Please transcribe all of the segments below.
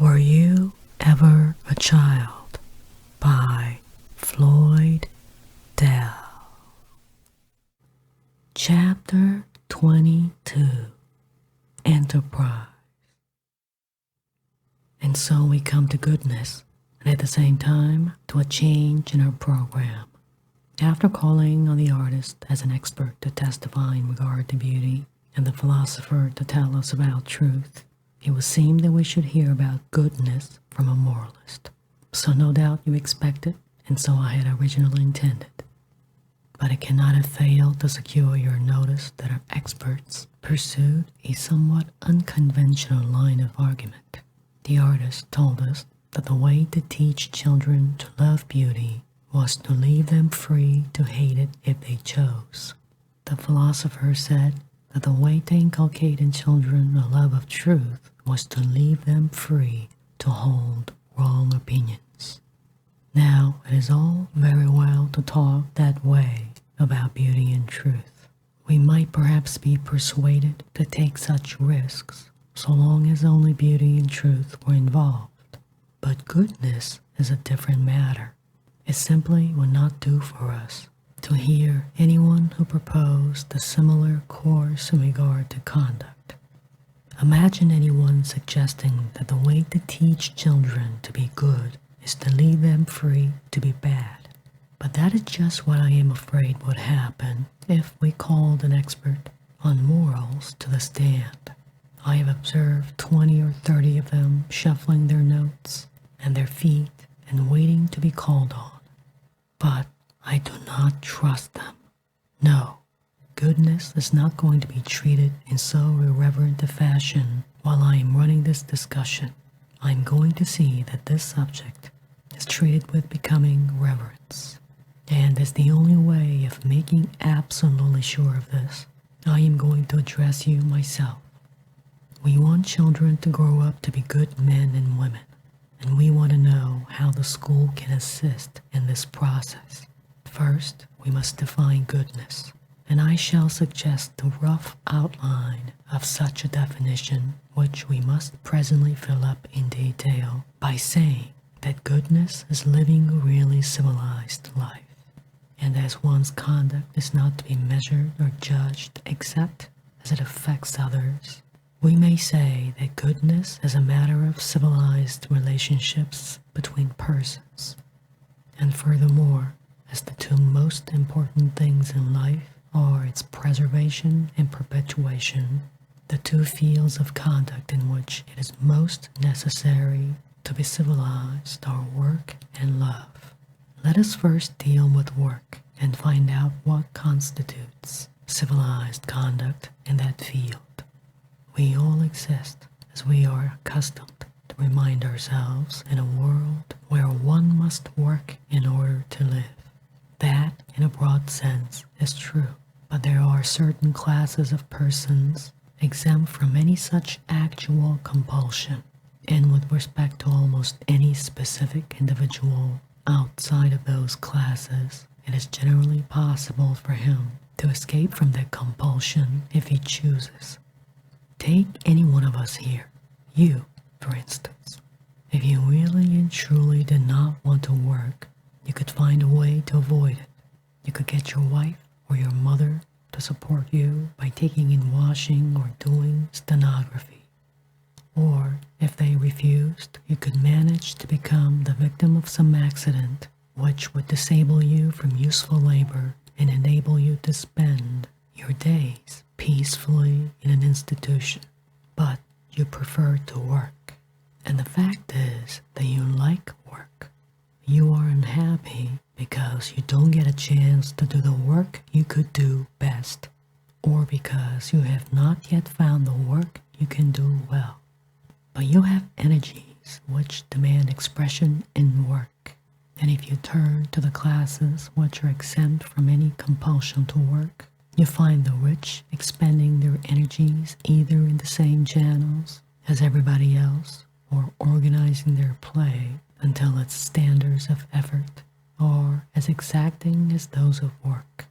Were You Ever a Child? By Floyd Dell. Chapter 22. Enterprise. And so we come to goodness, and at the same time to a change in our program. After calling on the artist as an expert to testify in regard to beauty, and the philosopher to tell us about truth, it would seem that we should hear about goodness from a moralist. So no doubt you expected, and so I had originally intended. But it cannot have failed to secure your notice that our experts pursued a somewhat unconventional line of argument. The artist told us that the way to teach children to love beauty was to leave them free to hate it if they chose. The philosopher said that the way to inculcate in children a love of truth was to leave them free to hold wrong opinions. Now, it is all very well to talk that way about beauty and truth. We might perhaps be persuaded to take such risks so long as only beauty and truth were involved. But goodness is a different matter. It simply would not do for us to hear anyone who proposed a similar course in regard to conduct. Imagine anyone suggesting that the way to teach children to be good is to leave them free to be bad. But that is just what I am afraid would happen if we called an expert on morals to the stand. I have observed 20 or 30 of them shuffling their notes and their feet and waiting to be called on. But I do not trust them. No, goodness is not going to be treated in so irreverent a fashion while I am running this discussion. I am going to see that this subject is treated with becoming reverence. And as the only way of making absolutely sure of this, I am going to address you myself. We want children to grow up to be good men and women, and we want to know how the school can assist in this process. First, we must define goodness, and I shall suggest the rough outline of such a definition, which we must presently fill up in detail by saying that goodness is living a really civilized life, and as one's conduct is not to be measured or judged except as it affects others, we may say that goodness is a matter of civilized relationships between persons. And furthermore, as the two most important things in life are its preservation and perpetuation, the two fields of conduct in which it is most necessary to be civilized are work and love. Let us first deal with work and find out what constitutes civilized conduct in that field. We all exist, as we are accustomed to remind ourselves, in a world where one must work in order to live. That, in a broad sense, is true, but there are certain classes of persons exempt from any such actual compulsion, and with respect to almost any specific individual outside of those classes, it is generally possible for him to escape from that compulsion if he chooses. Take any one of us here, you, for instance. If you really and truly did not want to work, you could find a way to avoid it. You could get your wife or your mother to support you by taking in washing or doing stenography. Or, if they refused, you could manage to become the victim of some accident which would disable you from useful labor and enable you to spend your days peacefully in an institution. But you prefer to work. And the fact is that you like work. You are unhappy because you don't get a chance to do the work you could do best, or because you have not yet found the work you can do well. But you have energies which demand expression in work, and if you turn to the classes which are exempt from any compulsion to work, you find the rich expending their energies either in the same channels as everybody else, or organizing their play until its standards of effort are as exacting as those of work.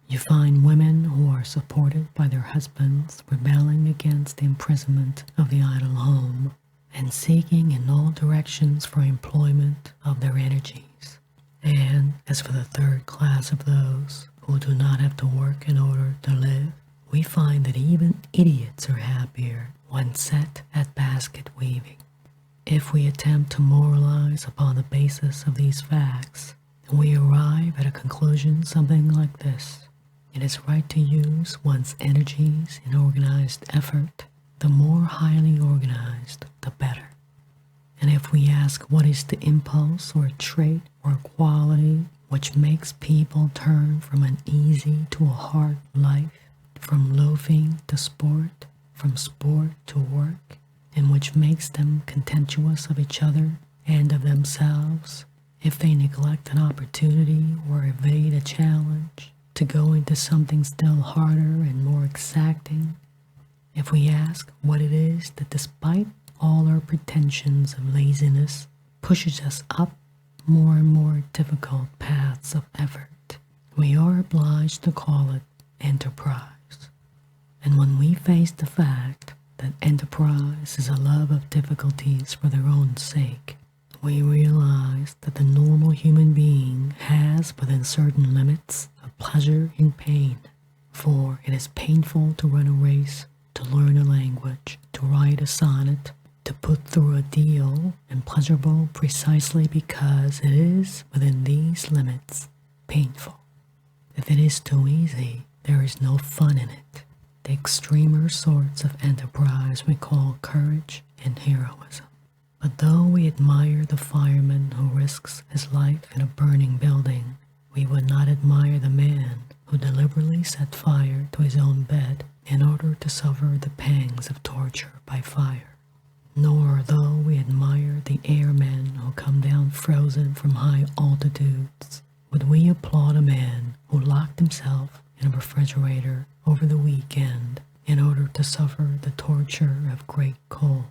You find women who are supported by their husbands rebelling against the imprisonment of the idle home, and seeking in all directions for employment of their energies. And as for the third class of those who do not have to work in order to live, we find that even idiots are happier when set at basket weaving. If we attempt to moralize upon the basis of these facts, we arrive at a conclusion something like this. It is right to use one's energies in organized effort. The more highly organized, the better. And if we ask what is the impulse or trait or quality which makes people turn from an easy to a hard life, from loafing to sport, from sport to work, and which makes them contemptuous of each other and of themselves, if they neglect an opportunity or evade a challenge, to go into something still harder and more exacting, if we ask what it is that despite all our pretensions of laziness pushes us up more and more difficult paths of effort, we are obliged to call it enterprise. And when we face the fact that enterprise is a love of difficulties for their own sake, we realize that the normal human being has within certain limits a pleasure in pain, for it is painful to run a race, to learn a language, to write a sonnet, to put through a deal, and pleasurable precisely because it is within these limits painful. If it is too easy, there is no fun in it. The extremer sorts of enterprise we call courage and heroism. But though we admire the fireman who risks his life in a burning building, we would not admire the man who deliberately set fire to his own bed in order to suffer the pangs of torture by fire. Nor though we admire the airmen who come down frozen from high altitudes, would we applaud a man who locked himself in a refrigerator over the weekend in order to suffer the torture of great cold.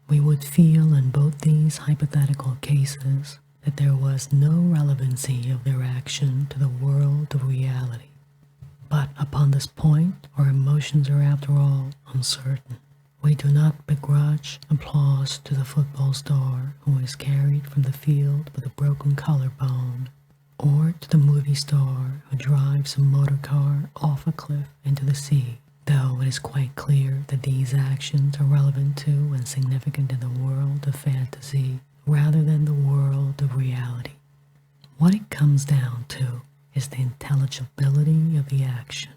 We would feel in both these hypothetical cases that there was no relevancy of their action to the world of reality. But upon this point, our emotions are after all uncertain. We do not begrudge applause to the football star who is carried from the field with a broken collarbone, or to the movie star who drives a motor car off a cliff into the sea, though it is quite clear that these actions are relevant to and significant in the world of fantasy rather than the world of reality. What it comes down to is the intelligibility of the action.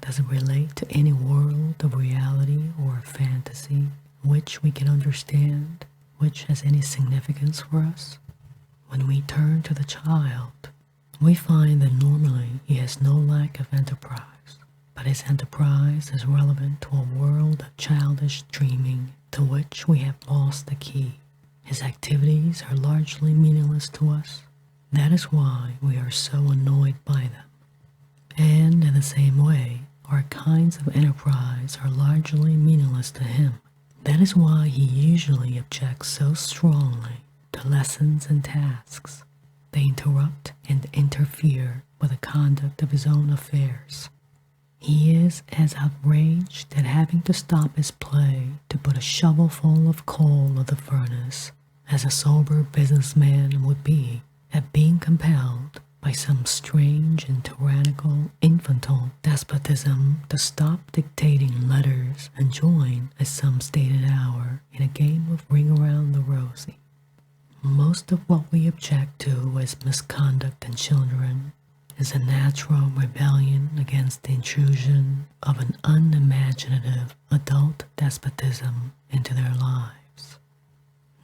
Does it relate to any world of reality or fantasy which we can understand, which has any significance for us? When we turn to the child, we find that normally he has no lack of enterprise, but his enterprise is relevant to a world of childish dreaming to which we have lost the key. His activities are largely meaningless to us. That is why we are so annoyed by them. And in the same way, our kinds of enterprise are largely meaningless to him. That is why he usually objects so strongly to lessons and tasks. They interrupt and interfere with the conduct of his own affairs. He is as outraged at having to stop his play to put a shovelful of coal of the furnace as a sober businessman would be at being compelled by some strange and tyrannical infantile despotism to stop dictating letters and join at some stated hour in a game of ring around the rosy. Most of what we object to as misconduct in children is a natural rebellion against the intrusion of an unimaginative adult despotism into their lives.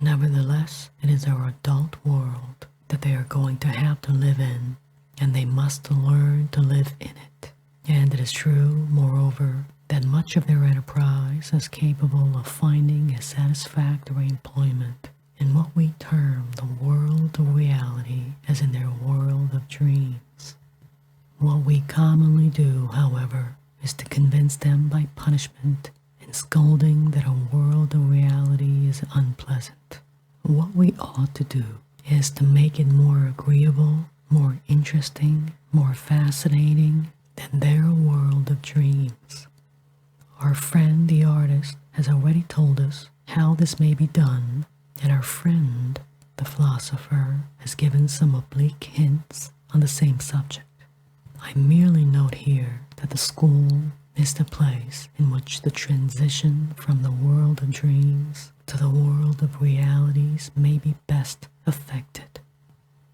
Nevertheless, it is our adult world that they are going to have to live in, and they must learn to live in it. And it is true, moreover, that much of their enterprise is capable of finding a satisfactory employment in what we term the world of reality as in their world of dreams. What we commonly do, however, is to convince them by punishment and scolding that a world of reality is unpleasant. What we ought to do is to make it more agreeable, more interesting, more fascinating than their world of dreams. Our friend the artist has already told us how this may be done, and our friend, the philosopher, has given some oblique hints on the same subject. I merely note here that the school is the place in which the transition from the world of dreams to the world of realities may be best effected.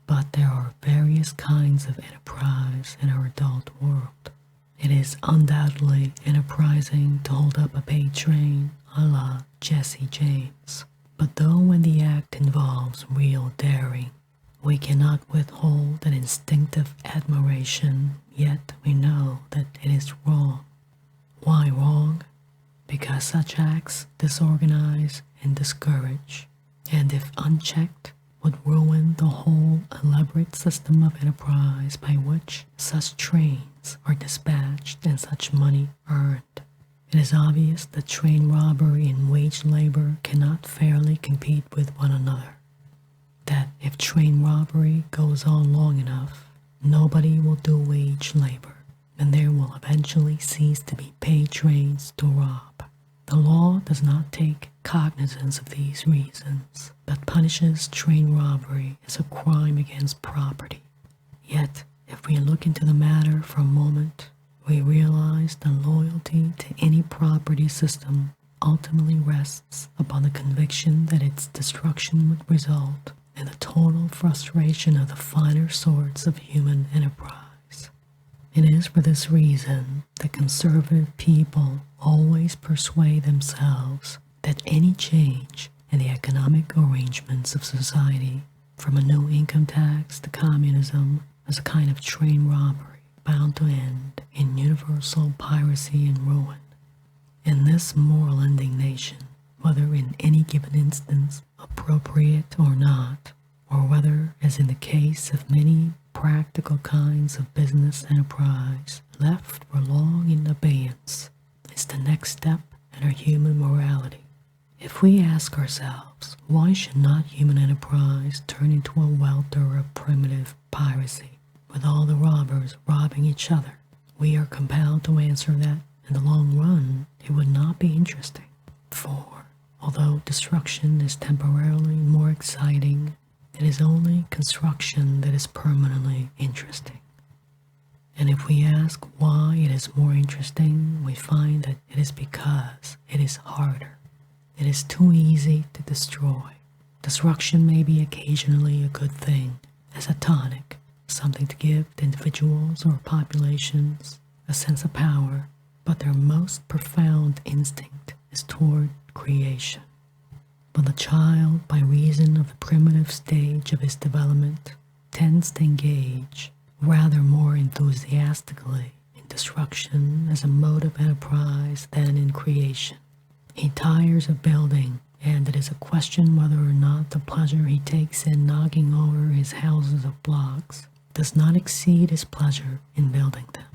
But there are various kinds of enterprise in our adult world. It is undoubtedly enterprising to hold up a paid train a la Jesse James. But though when the act involves real daring, we cannot withhold an instinctive admiration, yet we know that it is wrong. Why wrong? Because such acts disorganize and discourage, and if unchecked, would ruin the whole elaborate system of enterprise by which such trains are dispatched and such money earned. It is obvious that train robbery and wage labor cannot fairly compete with one another. That if train robbery goes on long enough, nobody will do wage labor, and there will eventually cease to be paid trains to rob. The law does not take cognizance of these reasons, but punishes train robbery as a crime against property. Yet, if we look into the matter for a moment, we realize that loyalty to any property system ultimately rests upon the conviction that its destruction would result in the total frustration of the finer sorts of human enterprise. It is for this reason that conservative people always persuade themselves that any change in the economic arrangements of society, from a new income tax to communism, is a kind of train robbery bound to end in universal piracy and ruin. In this moral indignation, whether in any given instance appropriate or not, or whether, as in the case of many practical kinds of business enterprise, left for long in abeyance, is the next step in our human morality. If we ask ourselves, why should not human enterprise turn into a welter of primitive piracy, with all the robbers robbing each other, we are compelled to answer that, in the long run, it would not be interesting. For, although destruction is temporarily more exciting, it is only construction that is permanently interesting. And if we ask why it is more interesting, we find that it is because it is harder. It is too easy to destroy. Destruction may be occasionally a good thing, as a tonic, something to give to individuals or populations a sense of power, but their most profound instinct is toward creation. But the child, by reason of the primitive stage of his development, tends to engage rather more enthusiastically in destruction as a mode of enterprise than in creation. He tires of building, and it is a question whether or not the pleasure he takes in knocking over his houses of blocks does not exceed his pleasure in building them.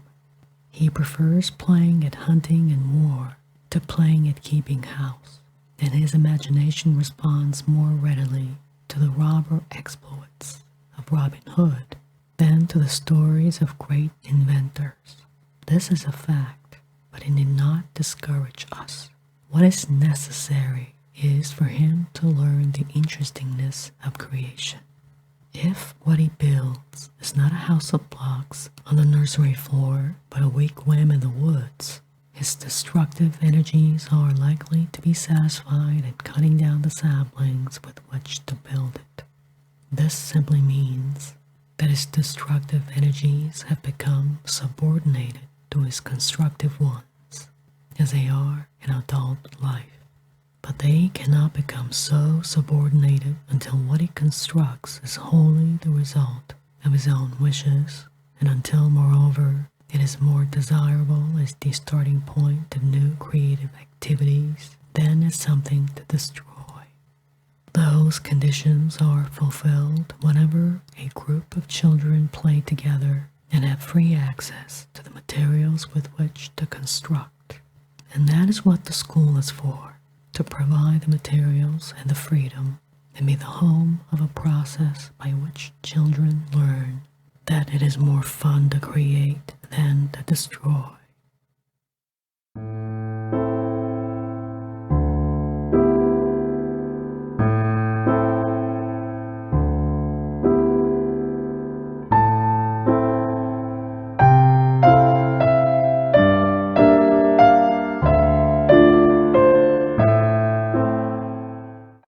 He prefers playing at hunting and war to playing at keeping house, and his imagination responds more readily to the robber exploits of Robin Hood than to the stories of great inventors. This is a fact, but it need not discourage us. What is necessary is for him to learn the interestingness of creation. If what he builds is not a house of blocks on the nursery floor, but a wigwam in the woods, his destructive energies are likely to be satisfied at cutting down the saplings with which to build it. This simply means that his destructive energies have become subordinated to his constructive ones, as they are in adult life. But they cannot become so subordinated until what he constructs is wholly the result of his own wishes, and until, moreover, it is more desirable as the starting point of new creative activities than as something to destroy. Those conditions are fulfilled whenever a group of children play together and have free access to the materials with which to construct. And that is what the school is for, to provide the materials and the freedom, and be the home of a process by which children learn that it is more fun to create than to destroy.